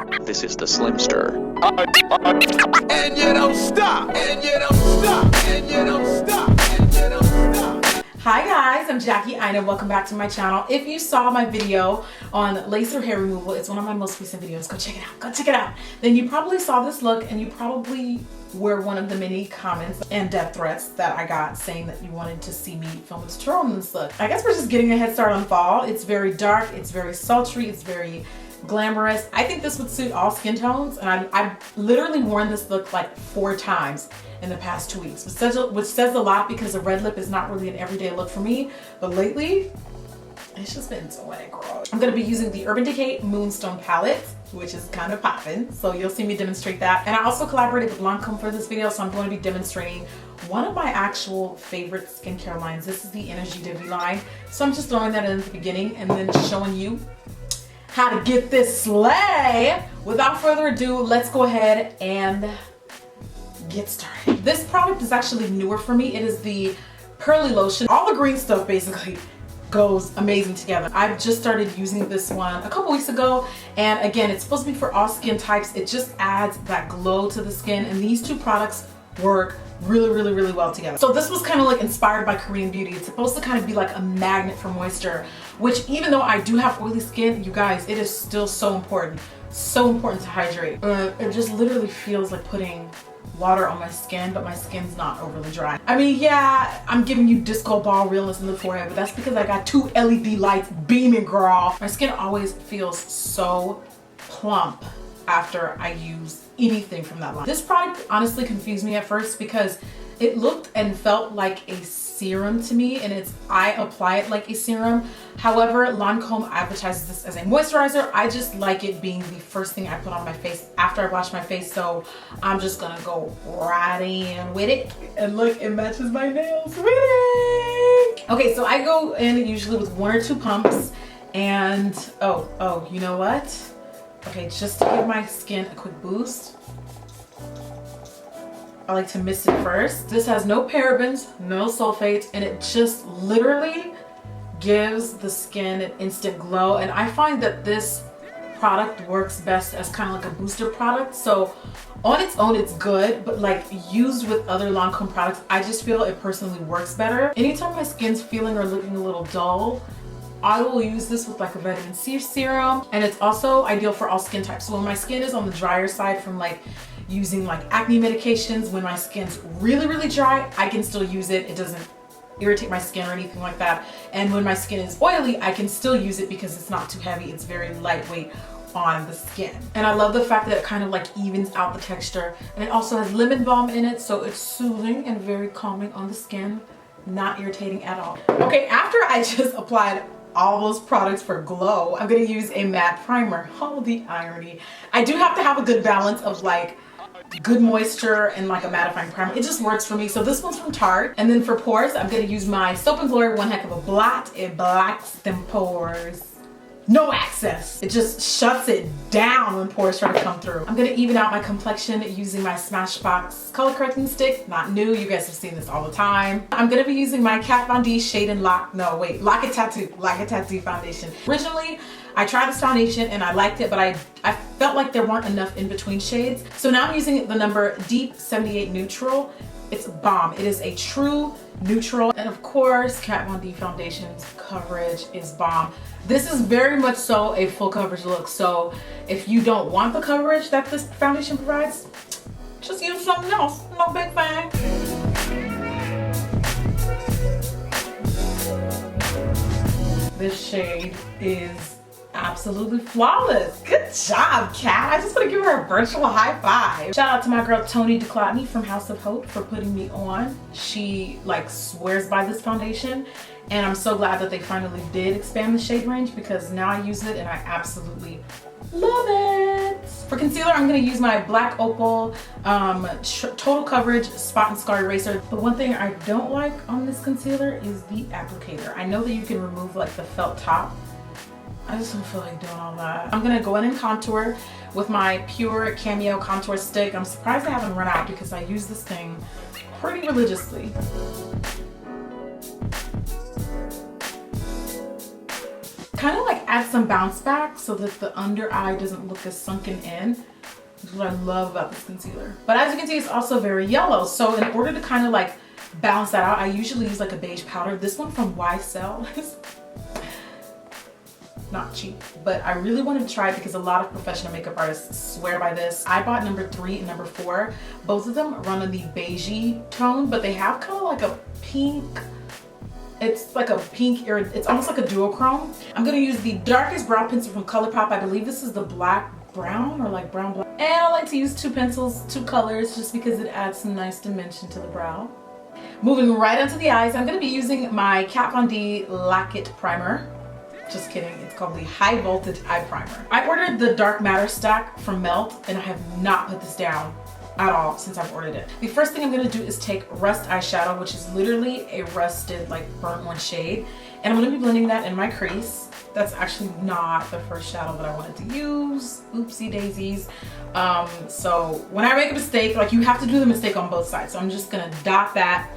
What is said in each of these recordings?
This is the Slimster. And you don't stop, and you don't stop, and you don't stop, and you don't stop. Hi guys, I'm Jackie Aina. Welcome back to my channel. If you saw my video on laser hair removal, it's one of my most recent videos. Go check it out. Go check it out. Then you probably saw this look and you probably were one of the many comments and death threats that I got saying that you wanted to see me film a tutorial on this look. I guess we're just getting a head start on fall. It's very dark, it's very sultry, it's very glamorous. I think this would suit all skin tones, and I've literally worn this look like 4 times in the past 2 weeks, which says a lot because the red lip is not really an everyday look for me, but lately it's just been so wet, girl. I'm gonna be using the Urban Decay Moonstone palette, which is kind of popping, so you'll see me demonstrate that. And I also collaborated with Lancome for this video, so I'm going to be demonstrating one of my actual favorite skincare lines. This is the Energy Divvy line, so I'm just throwing that in at the beginning and then showing you how to get this slay. Without further ado, let's go ahead and get started. This product is actually newer for me. It is the Pearly Lotion. All the green stuff basically goes amazing together. I've just started using this one a couple weeks ago, and again, it's supposed to be for all skin types. It just adds that glow to the skin, and these two products work really well together. So this was kind of like inspired by Korean beauty. It's supposed to kind of be like a magnet for moisture, which even though I do have oily skin, you guys, it is still so important to hydrate. It just literally feels like putting water on my skin, but my skin's not overly dry. I mean, yeah, I'm giving you disco ball realness in the forehead, but that's because I got 2 LED lights beaming, girl. My skin always feels so plump after I use anything from that line. This product honestly confused me at first because it looked and felt like a serum to me, and I apply it like a serum. However, Lancome advertises this as a moisturizer. I just like it being the first thing I put on my face after I wash my face, so I'm just gonna go right in with it. And look, it matches my nails with it. Okay, so I go in usually with 1 or 2 pumps, and oh, you know what? Okay, just to give my skin a quick boost, I like to mist it first. This has no parabens, no sulfates, and it just literally gives the skin an instant glow. And I find that this product works best as kind of like a booster product. So on its own, it's good, but like used with other Lancome products, I just feel it personally works better. Anytime my skin's feeling or looking a little dull, I will use this with like a vitamin C serum, and it's also ideal for all skin types. So when my skin is on the drier side from like using like acne medications, when my skin's really dry, I can still use it. It doesn't irritate my skin or anything like that. And when my skin is oily, I can still use it because it's not too heavy. It's very lightweight on the skin. And I love the fact that it kind of like evens out the texture. And it also has lemon balm in it, so it's soothing and very calming on the skin, not irritating at all. Okay, after I just applied all those products for glow, I'm gonna use a matte primer. Oh, the irony. I do have to have a good balance of like good moisture and like a mattifying primer. It just works for me. So this one's from Tarte. And then for pores, I'm gonna use my Soap & Glory One Heck of a Blot. It blocks them pores. No access. It just shuts it down when pores try to come through. I'm gonna even out my complexion using my Smashbox color correcting stick. Not new, you guys have seen this all the time. I'm gonna be using my Kat Von D Shade and Lock It Tattoo foundation. Originally, I tried this foundation and I liked it, but I felt like there weren't enough in between shades. So now I'm using the number Deep 78 Neutral. It's bomb. It is a true neutral. And of course, Kat Von D foundation's coverage is bomb. This is very much so a full coverage look. So if you don't want the coverage that this foundation provides, just use something else. No big thing. This shade is absolutely flawless. Good job, Kat. I just want to give her a virtual high five. Shout out to my girl Tony DeClotney from House of Hope for putting me on. She like swears by this foundation, and I'm so glad that they finally did expand the shade range because now I use it and I absolutely love it. For concealer, I'm going to use my Black Opal Total Coverage Spot and Scar Eraser. The one thing I don't like on this concealer is the applicator. I know that you can remove like the felt top. I just don't feel like doing all that. I'm gonna go in and contour with my Pure Cameo contour stick. I'm surprised I haven't run out because I use this thing pretty religiously. kind of like adds some bounce back so that the under eye doesn't look as sunken in. That's what I love about this concealer. But as you can see, it's also very yellow. So in order to kind of like balance that out, I usually use like a beige powder. This one from YSL is not cheap, but I really wanted to try it because a lot of professional makeup artists swear by this. I bought number 3 and number 4. Both of them run in the beigey tone, but they have kind of like a pink, it's like a pink, it's almost like a duochrome. I'm gonna use the darkest brow pencil from ColourPop. I believe this is the black brown or like brown black. And I like to use 2 pencils, 2 colors, just because it adds some nice dimension to the brow. Moving right onto the eyes, I'm gonna be using my Kat Von D Lack It Primer. Just kidding, it's called the High Voltage Eye Primer. I ordered the Dark Matter stack from Melt and I have not put this down at all since I've ordered it. The first thing I'm gonna do is take Rust eyeshadow, which is literally a rusted like burnt orange shade. And I'm gonna be blending that in my crease. That's actually not the first shadow that I wanted to use. Oopsie daisies. So when I make a mistake, like you have to do the mistake on both sides. So I'm just gonna dot that.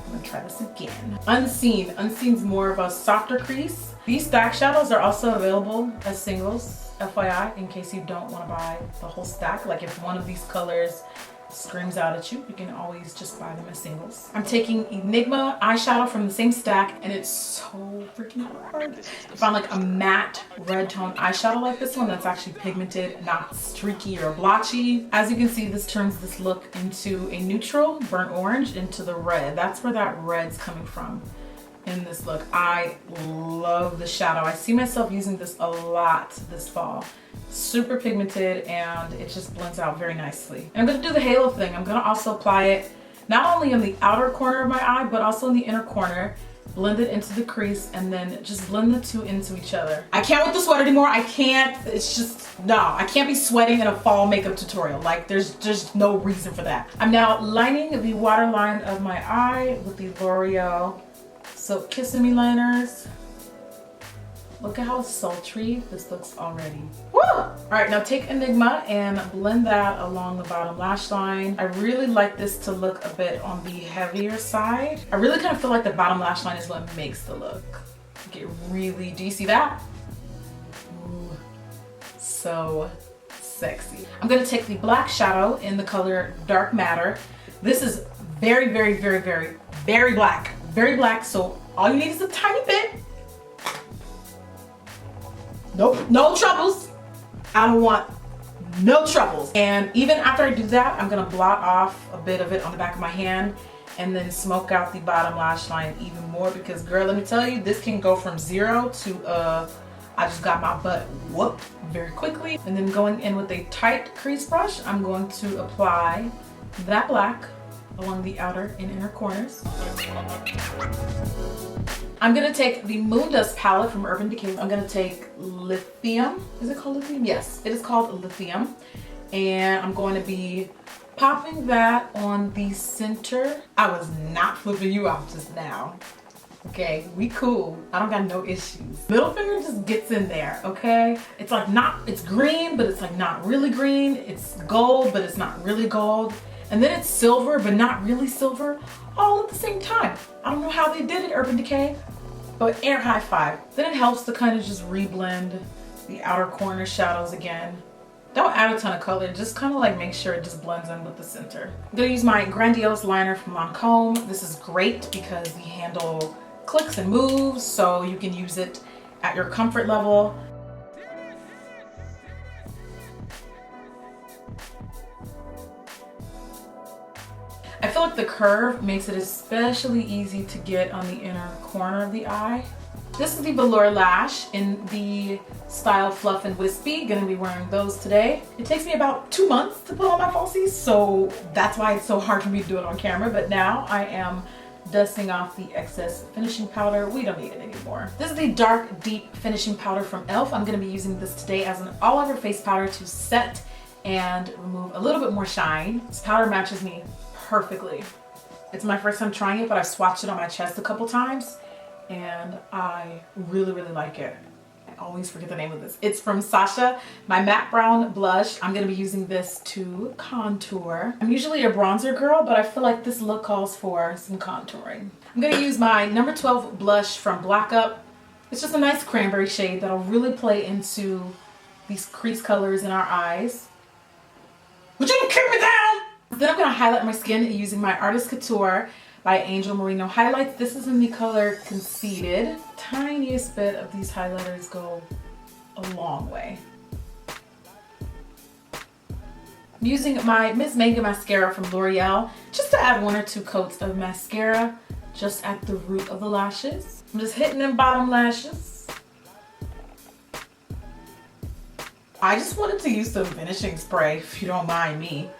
I'm gonna try this again. Unseen. Unseen's more of a softer crease. These stack shadows are also available as singles, FYI, in case you don't want to buy the whole stack. Like if one of these colors screams out at you, you can always just buy them as singles. I'm taking Enigma eyeshadow from the same stack, and it's so freaking hard. I found like a matte red tone eyeshadow like this one that's actually pigmented, not streaky or blotchy. As you can see, this turns this look into a neutral, burnt orange, into the red. That's where that red's coming from in this look. I love the shadow. I see myself using this a lot this fall. Super pigmented and it just blends out very nicely. And I'm gonna do the halo thing. I'm gonna also apply it not only on the outer corner of my eye, but also in the inner corner. Blend it into the crease and then just blend the two into each other. I can't with the sweat anymore. I can't, it's just, no. I can't be sweating in a fall makeup tutorial. Like there's just no reason for that. I'm now lining the waterline of my eye with the L'Oreal So Kissing Me liners. Look at how sultry this looks already. Woo! All right, now take Enigma and blend that along the bottom lash line. I really like this to look a bit on the heavier side. I really kind of feel like the bottom lash line is what makes the look. Get really, do you see that? Ooh, so sexy. I'm gonna take the black shadow in the color Dark Matter. This is very, very, very, very, very black. Very black, so all you need is a tiny bit. Nope, no troubles. I don't want no troubles. And even after I do that, I'm gonna blot off a bit of it on the back of my hand and then smoke out the bottom lash line even more because girl, let me tell you, this can go from 0 to I just got my butt whooped very quickly. And then going in with a tight crease brush, I'm going to apply that black along the outer and inner corners. I'm gonna take the Moon Dust palette from Urban Decay. I'm gonna take Lithium. Is it called Lithium? Yes, it is called Lithium. And I'm going to be popping that on the center. I was not flipping you off just now. Okay, we cool. I don't got no issues. Middle finger just gets in there, okay? It's like not, it's green, but it's like not really green. It's gold, but it's not really gold. And then it's silver, but not really silver, all at the same time. I don't know how they did it, Urban Decay, but air high five. Then it helps to kind of just reblend the outer corner shadows again. Don't add a ton of color, just kind of like make sure it just blends in with the center. I'm gonna use my Grandiose Liner from Lancome. This is great because the handle clicks and moves, so you can use it at your comfort level. I feel like the curve makes it especially easy to get on the inner corner of the eye. This is the Velour Lash in the style Fluff and Wispy. Gonna be wearing those today. It takes me about 2 months to put on my falsies, so that's why it's so hard for me to do it on camera. But now I am dusting off the excess finishing powder. We don't need it anymore. This is the Dark Deep Finishing Powder from e.l.f. I'm gonna be using this today as an all-over face powder to set and remove a little bit more shine. This powder matches me perfectly. It's my first time trying it, but I've swatched it on my chest a couple times and I really, really like it. I always forget the name of this. It's from Sasha, my matte brown blush. I'm gonna be using this to contour. I'm usually a bronzer girl, but I feel like this look calls for some contouring. I'm gonna use my number 12 blush from Black Up. It's just a nice cranberry shade that'll really play into these crease colors in our eyes. Would you kick me down? Then I'm gonna highlight my skin using my Artist Couture by Angel Merino highlights. This is in the color Conceited. Tiniest bit of these highlighters go a long way. I'm using my Miss Mega mascara from L'Oreal just to add 1 or 2 coats of mascara just at the root of the lashes. I'm just hitting them bottom lashes. I just wanted to use some finishing spray, if you don't mind me.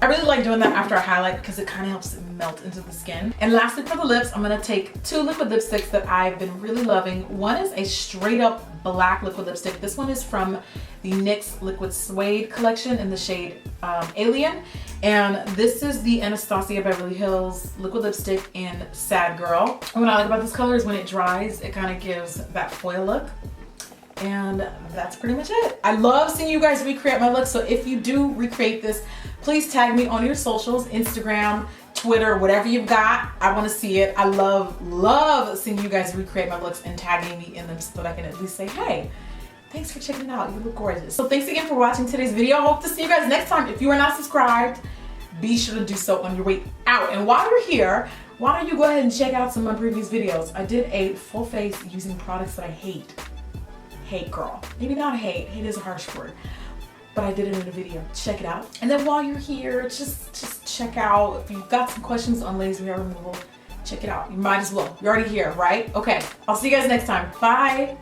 I really like doing that after I highlight because it kind of helps it melt into the skin. And lastly, for the lips, I'm gonna take 2 liquid lipsticks that I've been really loving. One is a straight up black liquid lipstick. This one is from the NYX Liquid Suede collection in the shade Alien. And this is the Anastasia Beverly Hills liquid lipstick in Sad Girl. And what I like about this color is when it dries, it kind of gives that foil look. And that's pretty much it. I love seeing you guys recreate my look. So if you do recreate this, please tag me on your socials, Instagram, Twitter, whatever you've got. I want to see it. I love seeing you guys recreate my looks and tagging me in them so that I can at least say, hey, thanks for checking it out. You look gorgeous. So thanks again for watching today's video. I hope to see you guys next time. If you are not subscribed, be sure to do so on your way out. And while you're here, why don't you go ahead and check out some of my previous videos. I did a full face using products that I hate. Hate, girl. Maybe not hate. Hate is a harsh word. But I did it in a video. Check it out. And then while you're here, just check out, if you've got some questions on laser hair removal, check it out. You might as well. You're already here, right? Okay. I'll see you guys next time. Bye.